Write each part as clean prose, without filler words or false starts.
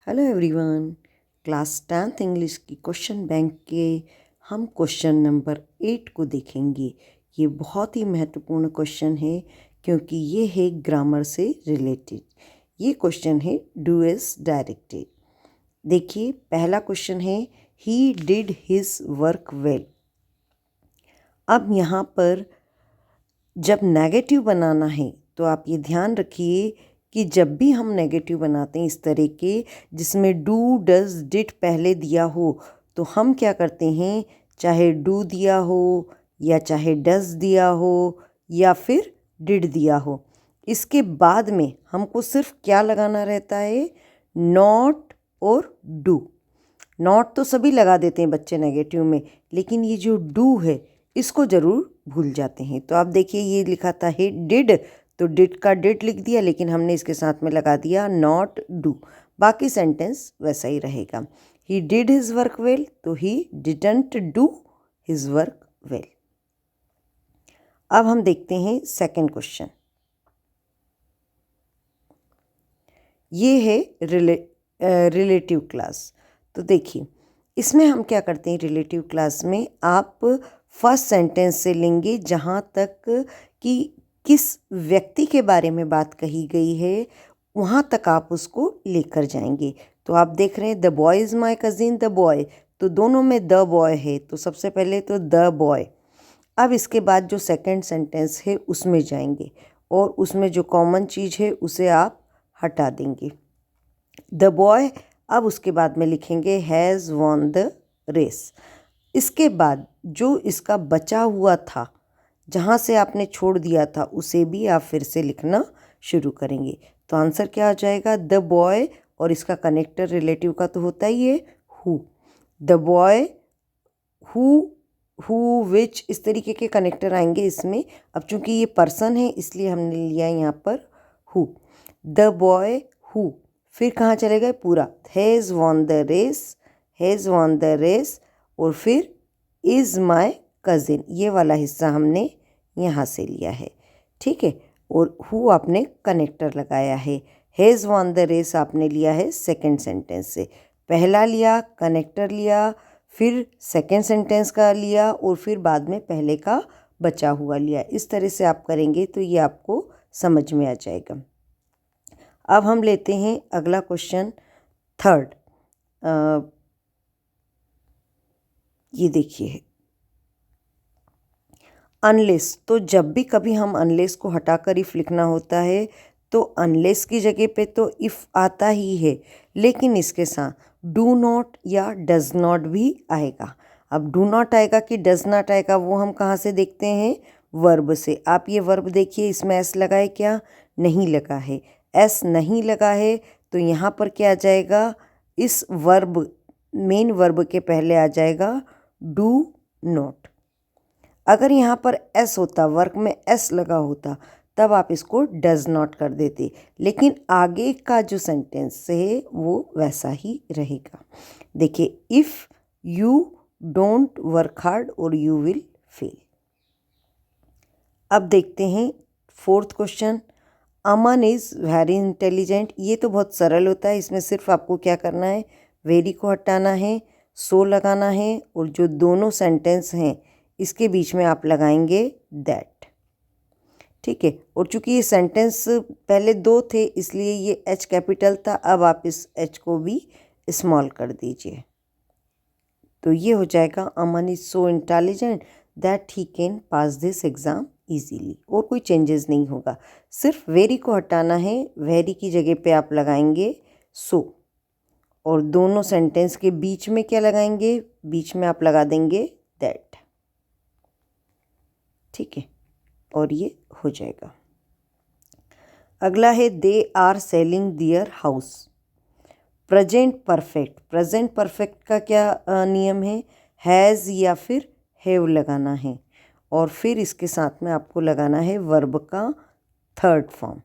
Hello everyone. Class 10th English की question bank के हम क्वेश्चन नंबर 8 को देखेंगे। ये बहुत ही महत्वपूर्ण क्वेश्चन है क्योंकि ये है ग्रामर से रिलेटेड। ये क्वेश्चन है डू एज डायरेक्टेड। देखिए, पहला क्वेश्चन है ही डिड हिज वर्क वेल। अब यहाँ पर जब नेगेटिव बनाना है तो आप ये ध्यान रखिए कि जब भी हम नेगेटिव बनाते हैं इस तरह के जिसमें डू डज डिड पहले दिया हो, तो हम क्या करते हैं, चाहे डू दिया हो या चाहे डज दिया हो या फिर डिड दिया हो, इसके बाद में हमको सिर्फ क्या लगाना रहता है, नॉट और डू। नॉट तो सभी लगा देते हैं बच्चे नेगेटिव में, लेकिन ये जो डू है इसको ज़रूर भूल जाते हैं। तो आप देखिए, ये लिखा था है डिड, तो डिड का डिड लिख दिया, लेकिन हमने इसके साथ में लगा दिया नॉट डू। बाकी सेंटेंस वैसा ही रहेगा। He did his work well, तो he didn't do his work well. अब हम देखते हैं सेकंड क्वेश्चन। ये है रिलेटिव क्लास। तो देखिए, इसमें हम क्या करते हैं, रिलेटिव क्लास में आप फर्स्ट सेंटेंस से लेंगे जहाँ तक कि किस व्यक्ति के बारे में बात कही गई है वहाँ तक आप उसको लेकर जाएंगे। तो आप देख रहे हैं the boy is my cousin, the boy, तो दोनों में द बॉय है, तो सबसे पहले तो द बॉय। अब इसके बाद जो सेकंड सेंटेंस है उसमें जाएंगे और उसमें जो कॉमन चीज़ है उसे आप हटा देंगे, द बॉय। अब उसके बाद में लिखेंगे हैज़ वॉन द रेस। इसके बाद जो इसका बचा हुआ था, जहाँ से आपने छोड़ दिया था, उसे भी आप फिर से लिखना शुरू करेंगे। तो आंसर क्या आ जाएगा, द बॉय, और इसका कनेक्टर रिलेटिव का तो होता ही है हु। द बॉय, हु, विच, इस तरीके के कनेक्टर आएंगे इसमें। अब चूंकि ये पर्सन है इसलिए हमने लिया यहाँ पर हु। द बॉय हु, फिर कहाँ चले गए, पूरा has won the race, has won the race, और फिर इज़ माई कज़िन, ये वाला हिस्सा हमने यहाँ से लिया है, ठीक है। और हु आपने कनेक्टर लगाया है, हैज़ वॉन द रेस आपने लिया है सेकंड सेंटेंस से। पहला लिया, कनेक्टर लिया, फिर सेकंड सेंटेंस का लिया, और फिर बाद में पहले का बचा हुआ लिया। इस तरह से आप करेंगे तो ये आपको समझ में आ जाएगा। अब हम लेते हैं अगला क्वेश्चन, थर्ड। ये देखिए, अनलेस। तो जब भी कभी हम अनलेस को हटाकर इफ़ लिखना होता है तो अनलेस की जगह पे तो इफ़ आता ही है, लेकिन इसके साथ डू नॉट या डज नॉट भी आएगा। अब डू नॉट आएगा कि डज नॉट आएगा, वो हम कहाँ से देखते हैं, वर्ब से। आप ये वर्ब देखिए, इसमें एस लगा है क्या, नहीं लगा है। एस नहीं लगा है तो यहाँ पर क्या आ जाएगा, इस वर्ब, मेन वर्ब के पहले आ जाएगा डू नॉट। अगर यहाँ पर एस होता, वर्क में एस लगा होता, तब आप इसको डज नॉट कर देते, लेकिन आगे का जो सेंटेंस है वो वैसा ही रहेगा। देखिए, if you don't work hard और यू विल फेल। अब देखते हैं fourth question, Aman is very intelligent. ये तो बहुत सरल होता है, इसमें सिर्फ आपको क्या करना है, वेरी को हटाना है, सो लगाना है, और जो दोनों सेंटेंस हैं इसके बीच में आप लगाएंगे दैट, ठीक है। और चूंकि ये सेंटेंस पहले दो थे इसलिए ये एच कैपिटल था, अब आप इस एच को भी स्मॉल कर दीजिए, तो ये हो जाएगा Aman is so intelligent that he can pass this exam easily. और कोई चेंजेस नहीं होगा, सिर्फ वेरी को हटाना है, वेरी की जगह पे आप लगाएंगे सो, और दोनों सेंटेंस के बीच में क्या लगाएंगे, बीच में आप लगा देंगे दैट, ठीक है, और ये हो जाएगा। अगला है they are selling their house. Present perfect, present perfect का क्या नियम है, हैज़ या फिर हैव लगाना है, और फिर इसके साथ में आपको लगाना है वर्ब का थर्ड फॉर्म।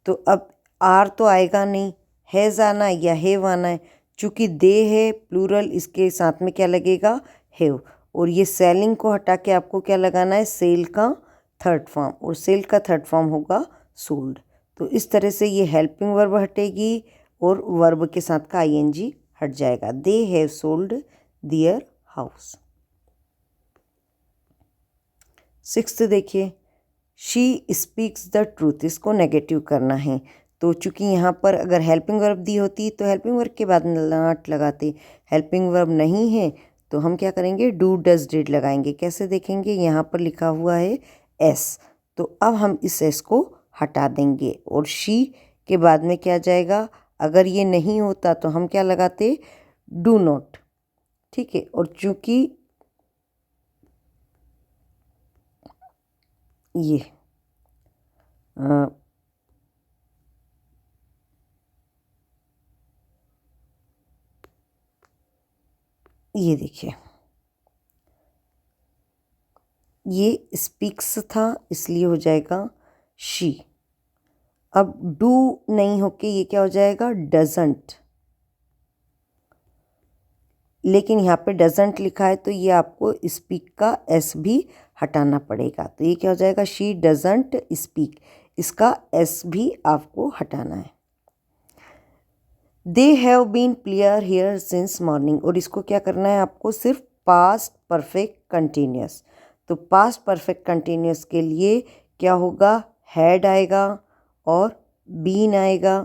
तो अब आर तो आएगा नहीं, हैज़ आना है या हैव आना है। चूँकि दे है प्लूरल, इसके साथ में क्या लगेगा, हैव, और ये सेलिंग को हटा के आपको क्या लगाना है, सेल का थर्ड फॉर्म, और सेल का थर्ड फॉर्म होगा सोल्ड। तो इस तरह से ये हेल्पिंग वर्ब हटेगी और वर्ब के साथ का ing हट जाएगा। They have sold their house. 6th देखिए, शी स्पीक्स द ट्रूथ, इसको नेगेटिव करना है। तो चूंकि यहाँ पर अगर हेल्पिंग वर्ब दी होती तो हेल्पिंग वर्ब के बाद नॉट लगाते, हेल्पिंग वर्ब नहीं है तो हम क्या करेंगे, डू डज डिड लगाएंगे। कैसे देखेंगे, यहाँ पर लिखा हुआ है एस, तो अब हम इस एस को हटा देंगे और शी के बाद में क्या जाएगा, अगर ये नहीं होता तो हम क्या लगाते, डू नॉट। ठीक है, और चूंकि ये देखिए, ये स्पीक्स था इसलिए हो जाएगा शी। अब डू नहीं होके ये क्या हो जाएगा, डजंट। लेकिन यहाँ पे डजंट लिखा है तो ये आपको स्पीक का एस भी हटाना पड़ेगा। तो ये क्या हो जाएगा, शी डजंट स्पीक, इसका एस भी आपको हटाना है। They have been player here since morning, और इसको क्या करना है आपको, सिर्फ पास्ट परफेक्ट कंटिन्यूस। तो पास्ट परफेक्ट कंटिन्यूस के लिए क्या होगा, हैड आएगा और बीन आएगा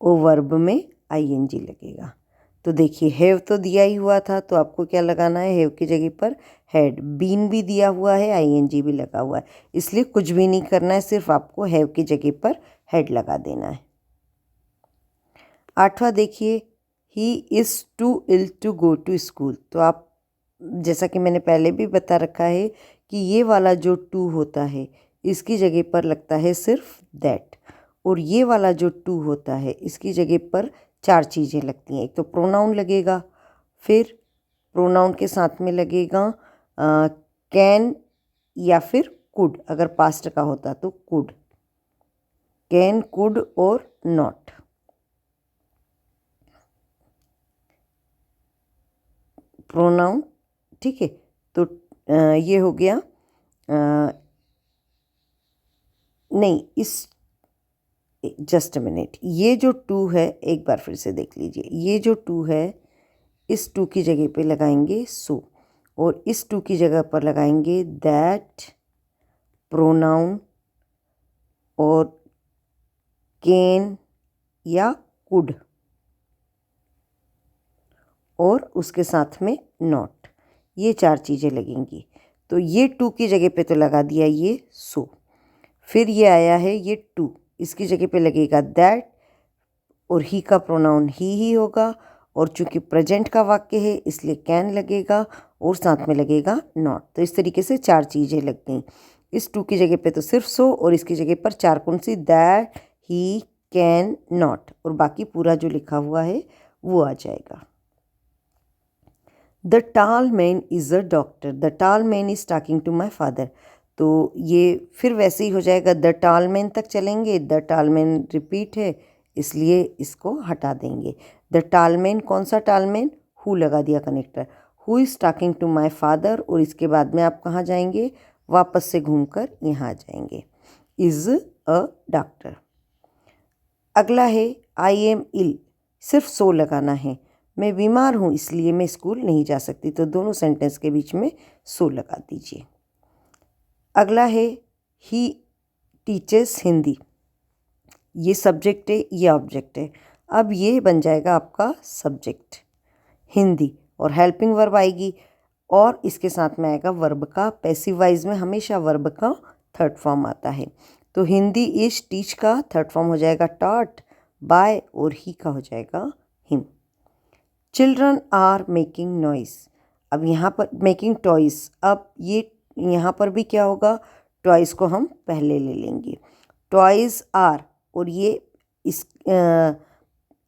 और वर्ब में आईएनजी लगेगा। तो देखिए, हैव तो दिया ही हुआ था तो आपको क्या लगाना है, हैव की जगह पर हैड। बीन भी दिया हुआ है, आईएनजी भी लगा हुआ है, इसलिए कुछ भी नहीं करना है, सिर्फ आपको हैव की जगह पर हैड लगा देना है। 8वां देखिए, he is too ill to go to school. तो आप, जैसा कि मैंने पहले भी बता रखा है कि ये वाला जो टू होता है इसकी जगह पर लगता है सिर्फ दैट, और ये वाला जो टू होता है इसकी जगह पर 4 चीज़ें लगती हैं। एक तो प्रोनाउन लगेगा, फिर प्रोनाउन के साथ में लगेगा कैन या फिर कुड, अगर पास्ट का होता तो कुड, कैन, कुड और नॉट। प्रोनाउन, ठीक है। तो ये हो गया, नहीं, इस जस्ट अ मिनट, ये जो टू है एक बार फिर से देख लीजिए, ये जो टू है इस टू की जगह पे लगाएंगे सो, और इस टू की जगह पर लगाएंगे दैट, प्रोनाउन और कैन या कुड, और उसके साथ में नॉट, ये 4 चीज़ें लगेंगी। तो ये टू की जगह पे तो लगा दिया ये सो, फिर ये आया है ये टू, इसकी जगह पे लगेगा दैट, और ही का प्रोनाउन ही होगा, और चूंकि प्रेजेंट का वाक्य है इसलिए कैन लगेगा और साथ में लगेगा नॉट। तो इस तरीके से 4 चीज़ें लग गई। इस टू की जगह पे तो सिर्फ सो, और इसकी जगह पर 4 कौन सी, दैट, ही, कैन, नॉट, और बाकी पूरा जो लिखा हुआ है वो आ जाएगा। The tall man is a doctor, the tall man is talking to my father. तो ये फिर वैसे ही हो जाएगा, द टाल मैन तक चलेंगे, द टाल मैन रिपीट है इसलिए इसको हटा देंगे। द टाल मैन, कौन सा टाल मैन, हु लगा दिया connector, who is talking to my father, और इसके बाद में आप कहाँ जाएंगे, वापस से घूमकर यहाँ आ जाएंगे, इज़ अ डॉक्टर। अगला है आई एम इल, सिर्फ सो लगाना है, मैं बीमार हूँ इसलिए मैं स्कूल नहीं जा सकती, तो दोनों सेंटेंस के बीच में सो लगा दीजिए। अगला है ही टीचर्स हिंदी, ये सब्जेक्ट है, ये ऑब्जेक्ट है। अब ये बन जाएगा आपका सब्जेक्ट हिंदी, और हेल्पिंग वर्ब आएगी, और इसके साथ में आएगा वर्ब का, पैसिव वाइज में हमेशा वर्ब का थर्ड फॉर्म आता है। तो हिंदी इज टीच का थर्ड फॉर्म हो जाएगा टॉट, बाय, और ही का हो जाएगा him. Children are making noise, अब यहाँ पर मेकिंग टॉयस, अब ये यहाँ पर भी क्या होगा, टॉयस को हम पहले ले लेंगे, टॉयस आर, और ये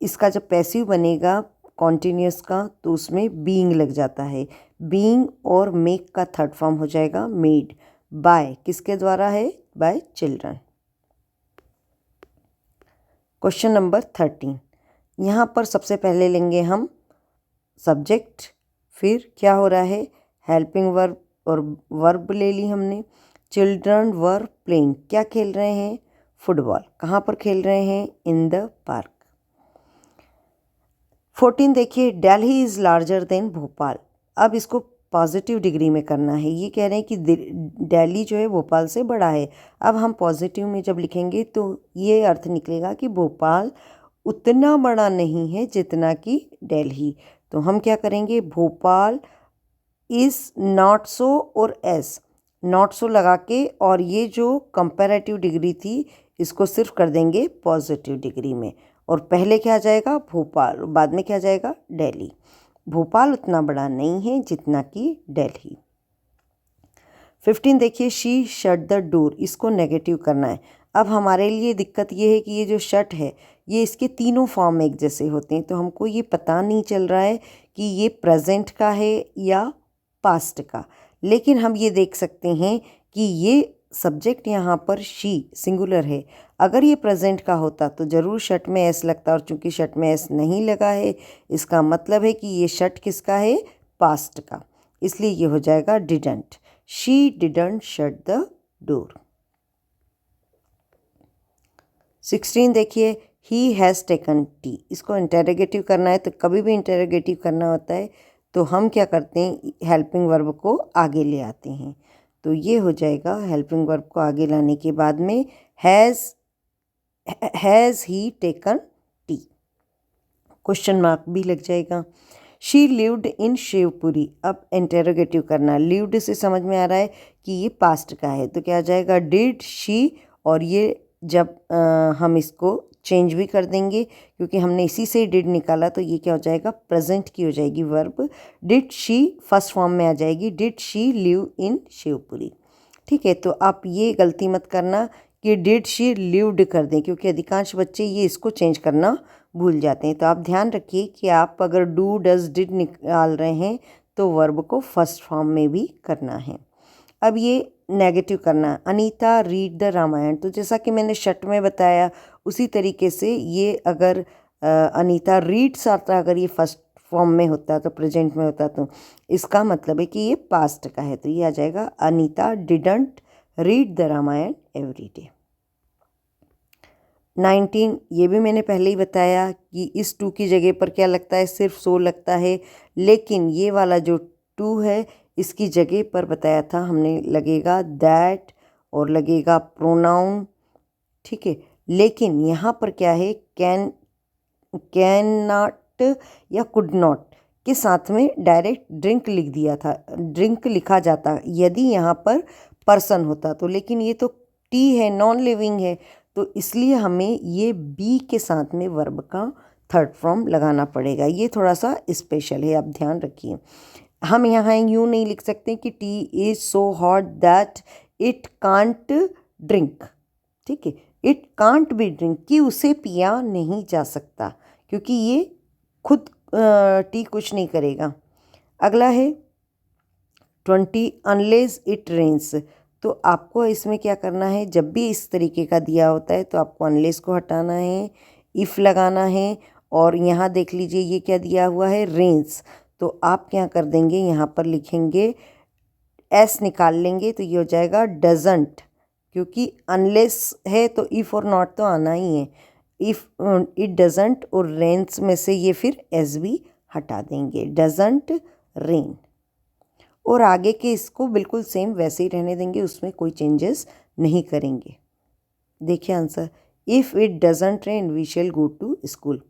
इसका जब पैसिव बनेगा कॉन्टिन्यूस का तो उसमें बीइंग लग जाता है, बीइंग, और मेक का थर्ड फॉर्म हो जाएगा मेड, बाय किसके द्वारा है, बाय चिल्ड्रन। क्वेश्चन नंबर 13, यहाँ पर सबसे पहले लेंगे हम सब्जेक्ट, फिर क्या हो रहा है, हेल्पिंग वर्ब और वर्ब ले ली हमने। चिल्ड्रन वर प्लेइंग, क्या खेल रहे हैं, फुटबॉल। कहाँ पर खेल रहे हैं? In the park. 14 देखिए, Delhi is larger than Bhopal. अब इसको पॉजिटिव डिग्री में करना है। ये कह रहे हैं कि दिल्ली जो है भोपाल से बड़ा है। अब हम पॉजिटिव में जब लिखेंगे तो ये अर्थ निकलेगा कि भोपाल उतना बड़ा नहीं है जितना कि दिल्ली। तो हम क्या करेंगे? भोपाल इज़ नॉट सो और एस, नॉट सो लगा के, और ये जो कंपैरेटिव डिग्री थी इसको सिर्फ कर देंगे पॉजिटिव डिग्री में। और पहले क्या आ जाएगा? भोपाल। बाद में क्या जाएगा? दिल्ली। भोपाल उतना बड़ा नहीं है जितना कि दिल्ली। 15 देखिए, शी शट द डोर। इसको नेगेटिव करना है। अब हमारे लिए दिक्कत ये है कि ये जो शट है ये इसके तीनों फॉर्म एक जैसे होते हैं, तो हमको ये पता नहीं चल रहा है कि ये प्रेजेंट का है या पास्ट का। लेकिन हम ये देख सकते हैं कि ये सब्जेक्ट यहाँ पर शी सिंगुलर है। अगर ये प्रेजेंट का होता तो ज़रूर शट में एस लगता, और चूंकि शट में एस नहीं लगा है इसका मतलब है कि ये शट किसका है? पास्ट का। इसलिए ये हो जाएगा didn't. She didn't shut the door. 16 देखिए, ही हैज़ टेकन टी। इसको इंटेरोगेटिव करना है, तो कभी भी इंटेरोगेटिव करना होता है तो हम क्या करते हैं? हेल्पिंग वर्ब को आगे ले आते हैं। तो ये हो जाएगा, हेल्पिंग वर्ब को आगे लाने के बाद में has he taken T, question mark भी लग जाएगा। She lived in Shivpuri. अब इंटेरोगेटिव करना। लिव्ड से समझ में आ रहा है कि ये पास्ट का है, तो क्या आ जाएगा? डिड शी, और ये जब हम इसको चेंज भी कर देंगे क्योंकि हमने इसी से डिड निकाला, तो ये क्या हो जाएगा? प्रेजेंट की हो जाएगी verb. Did she first form में आ जाएगी, did she live in Shivpuri. ठीक है, तो आप ये गलती मत करना कि डिड शी लिव्ड कर दें, क्योंकि अधिकांश बच्चे ये इसको चेंज करना भूल जाते हैं। तो आप ध्यान रखिए कि आप अगर डू डज डिड निकाल रहे हैं तो वर्ब को फर्स्ट फॉर्म में भी करना है। अब ये नेगेटिव करना। Anita read the Ramayana. तो जैसा कि मैंने शट में बताया उसी तरीके से ये अगर अनीता रीड्स आता, अगर ये फर्स्ट फॉर्म में होता तो प्रेजेंट में होता तो इसका मतलब है कि ये पास्ट का है। तो ये आ जाएगा Anita didn't read the Ramayana every day. 19, ये भी मैंने पहले ही बताया कि इस टू की जगह पर क्या लगता है? सिर्फ सो लगता है, लेकिन ये वाला जो टू है इसकी जगह पर बताया था हमने लगेगा दैट और लगेगा प्रोनाउन। ठीक है, लेकिन यहाँ पर क्या है? कैन नॉट या कुड नॉट के साथ में डायरेक्ट ड्रिंक लिख दिया था, ड्रिंक लिखा जाता यदि यहाँ पर पर्सन होता तो, लेकिन ये तो टी है, नॉन लिविंग है, तो इसलिए हमें ये बी के साथ में वर्ब का थर्ड फॉर्म लगाना पड़ेगा। ये थोड़ा सा स्पेशल है, आप ध्यान रखिए। हम यहाँ यूँ नहीं लिख सकते कि T is so hot that it can't drink. ठीक है, इट कांट बी ड्रिंक, कि उसे पिया नहीं जा सकता, क्योंकि ये खुद टी कुछ नहीं करेगा। अगला है 20, अनलेस इट रेन्स। तो आपको इसमें क्या करना है? जब भी इस तरीके का दिया होता है तो आपको अनलेस को हटाना है, इफ़ लगाना है, और यहाँ देख लीजिए ये क्या दिया हुआ है? रेन्स। तो आप क्या कर देंगे? यहाँ पर लिखेंगे एस निकाल लेंगे, तो ये हो जाएगा डजंट, क्योंकि अनलेस है तो इफ़ और नॉट तो आना ही है। इफ़ इट डजंट और रेन्स में से ये फिर एस भी हटा देंगे, डजंट रेन। और आगे के इसको बिल्कुल सेम वैसे ही रहने देंगे, उसमें कोई चेंजेस नहीं करेंगे। देखिए answer, if it doesn't rain we shall go to school.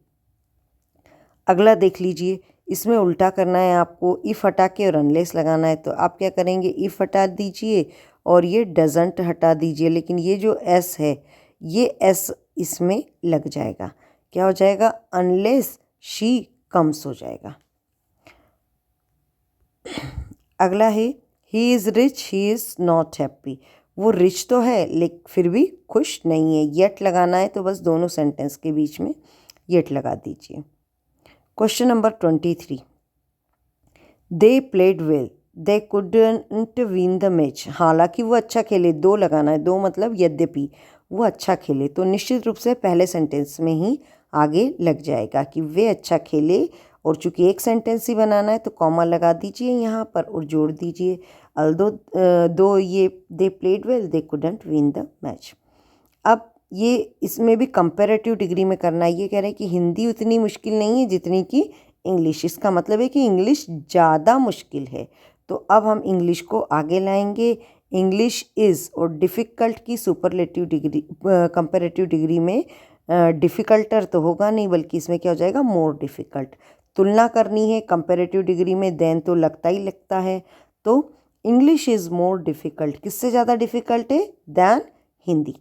अगला देख लीजिए, इसमें उल्टा करना है आपको, इफ़ हटा के और अनलेस लगाना है। तो आप क्या करेंगे? इफ़ हटा दीजिए और ये डजंट हटा दीजिए, लेकिन ये जो एस है ये एस इसमें लग जाएगा। क्या हो जाएगा? अनलेस शी कम्स हो जाएगा। अगला है he is rich he is not happy. वो रिच तो है लेकिन फिर भी खुश नहीं है। येट लगाना है, तो बस दोनों सेंटेंस के बीच में येट लगा दीजिए। Question number 23, they played well they couldn't win the match. हालांकि वो अच्छा खेले, दो लगाना है, दो मतलब यद्यपि वो अच्छा खेले, तो निश्चित रूप से पहले सेंटेंस में ही आगे लग जाएगा कि वे अच्छा खेले, और चूंकि एक सेंटेंस ही बनाना है तो कॉमा लगा दीजिए यहाँ पर और जोड़ दीजिए। अल्दो दो ये they played well they couldn't win the match. अब ये इसमें भी कंपैरेटिव डिग्री में करना है। ये कह रहे हैं कि हिंदी उतनी मुश्किल नहीं है जितनी कि इंग्लिश। इसका मतलब है कि इंग्लिश ज़्यादा मुश्किल है। तो अब हम इंग्लिश को आगे लाएंगे। इंग्लिश इज़ और डिफ़िकल्ट की सुपरलेटिव डिग्री कंपैरेटिव डिग्री में डिफ़िकल्टर तो होगा नहीं, बल्कि इसमें क्या हो जाएगा, मोर डिफ़िकल्ट। तुलना करनी है कंपैरेटिव डिग्री में, देन तो लगता ही लगता है। तो इंग्लिश इज़ मोर डिफ़िकल्ट, किससे ज़्यादा डिफ़िकल्ट है, दैन हिंदी।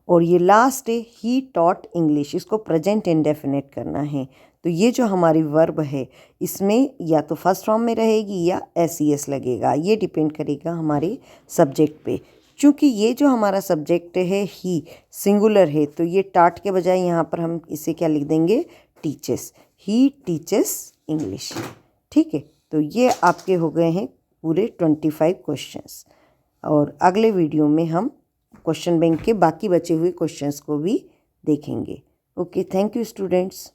और ये लास्ट है, ही टॉट इंग्लिश, इसको प्रेजेंट इंडेफिनिट करना है। तो ये जो हमारी वर्ब है इसमें या तो फर्स्ट फॉर्म में रहेगी या एस लगेगा, ये डिपेंड करेगा हमारे सब्जेक्ट पे। चूँकि ये जो हमारा सब्जेक्ट है ही सिंगुलर है, तो ये टाट के बजाय यहाँ पर हम इसे क्या लिख देंगे, टीचेस। He teaches English. ठीक है, तो ये आपके हो गए हैं पूरे 25 क्वेश्चंस। और अगले वीडियो में हम क्वेश्चन बैंक के बाकी बचे हुए क्वेश्चंस को भी देखेंगे। Okay, thank you students.